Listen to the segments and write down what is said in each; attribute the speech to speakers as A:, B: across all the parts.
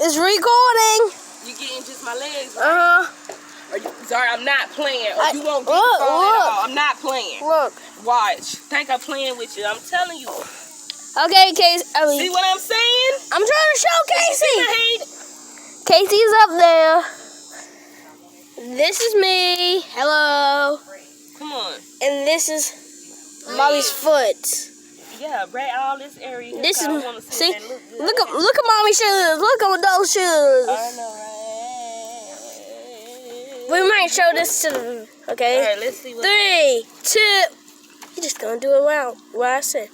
A: It's recording.
B: You getting just my legs, right? Sorry, I'm not playing. Or you won't get the phone at all. I'm not playing.
A: Look.
B: Watch. Think I'm playing with you. I'm telling you.
A: Okay, Casey.
B: See what I'm saying?
A: I'm trying to show Casey.
B: Hate.
A: Casey's up there. This is me. Hello.
B: Come on.
A: And this is Mommy's foot.
B: Yeah, right. All this area.
A: This is see.
B: Look
A: at Mommy's shoes. Look at those shoes.
B: I know, right?
A: We might show this to them. Okay.
B: All right. Let's see.
A: 3, 2. You're just gonna do it well. What I said.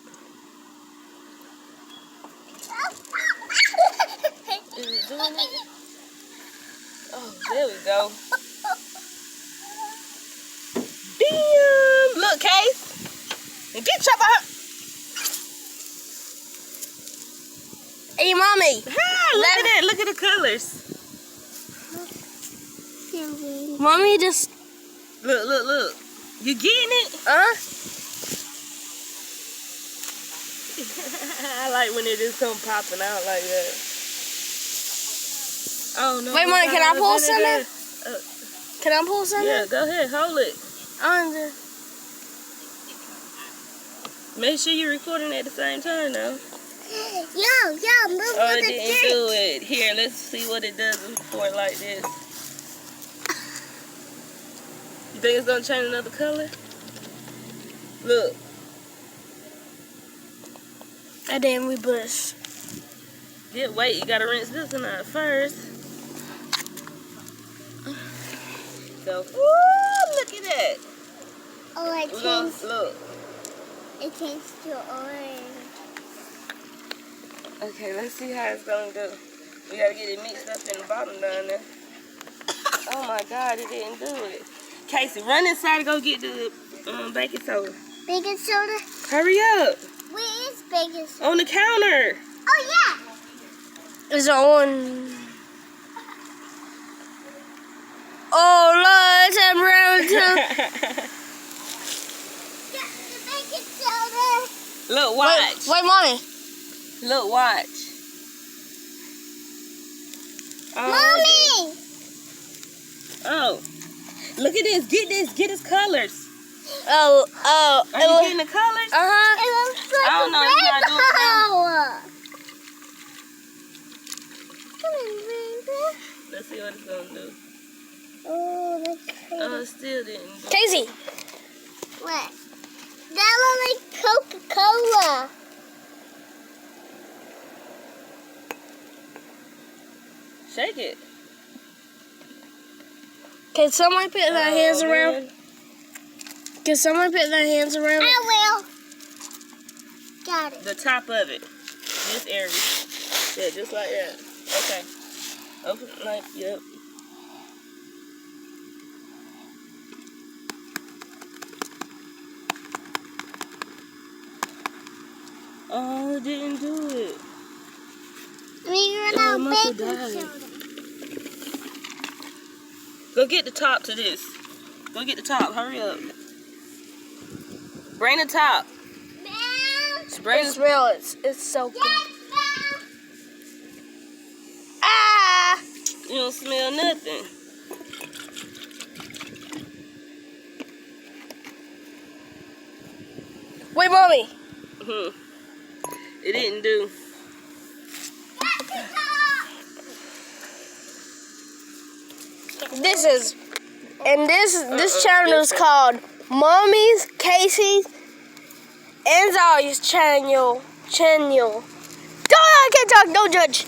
B: Is it doing it? Oh, there we go. Damn! Look, Case. And get your butt.
A: Hey, Mommy.
B: Look at that. Look at the colors.
A: Mommy just.
B: Look. You getting it? I like when it just come popping out like that. Oh no!
A: Wait, Mommy, can I pull something? Can I pull something?
B: Yeah, go ahead, hold it. Make sure you're recording at the same time, though.
A: Yo, move
B: oh, it didn't do it. Here, let's see what it does for it like this. You think it's gonna change another color? Look.
A: That damn we bush.
B: Yeah, wait, you gotta rinse this one out first. So, ooh, look at that.
A: Oh, it changed.
B: Look.
A: It changed to orange.
B: Okay, let's see how it's gonna do. We gotta get it mixed up in the bottom down there. Oh my God, it didn't do it. Casey, run inside and go get the baking soda.
A: Baking soda?
B: Hurry up.
A: Where is baking soda?
B: On the counter.
A: Oh, yeah. It's on. Oh, Lord, it's a brown too. Get the baking soda.
B: Look, watch.
A: Wait, Mommy.
B: Look, watch.
A: Mommy!
B: Oh. Look at this. Get this. Get his colors.
A: Oh.
B: Are you getting the colors?
A: Uh-huh. It looks like
B: I don't know if you're not doing it now. Let's see what it's going to do.
A: Oh, that's crazy.
B: Oh, it still didn't do.
A: Casey. What? That looks like Coca-Cola.
B: Shake it.
A: Can someone put their hands around? Can someone put their hands around? I will. Got it.
B: The top of it. This area. Yeah, just like that. Okay. Open like, yep. Oh, it didn't do it.
A: We run out baking soda.
B: Go get the top to this. Go get the top. Hurry up. Bring the top.
A: It's real. It's so good. Ah!
B: You don't smell nothing.
A: Wait, Mommy.
B: It didn't do.
A: This channel is called Mommy's, Casey's, and Zari's channel. Don't I can't talk. Don't judge.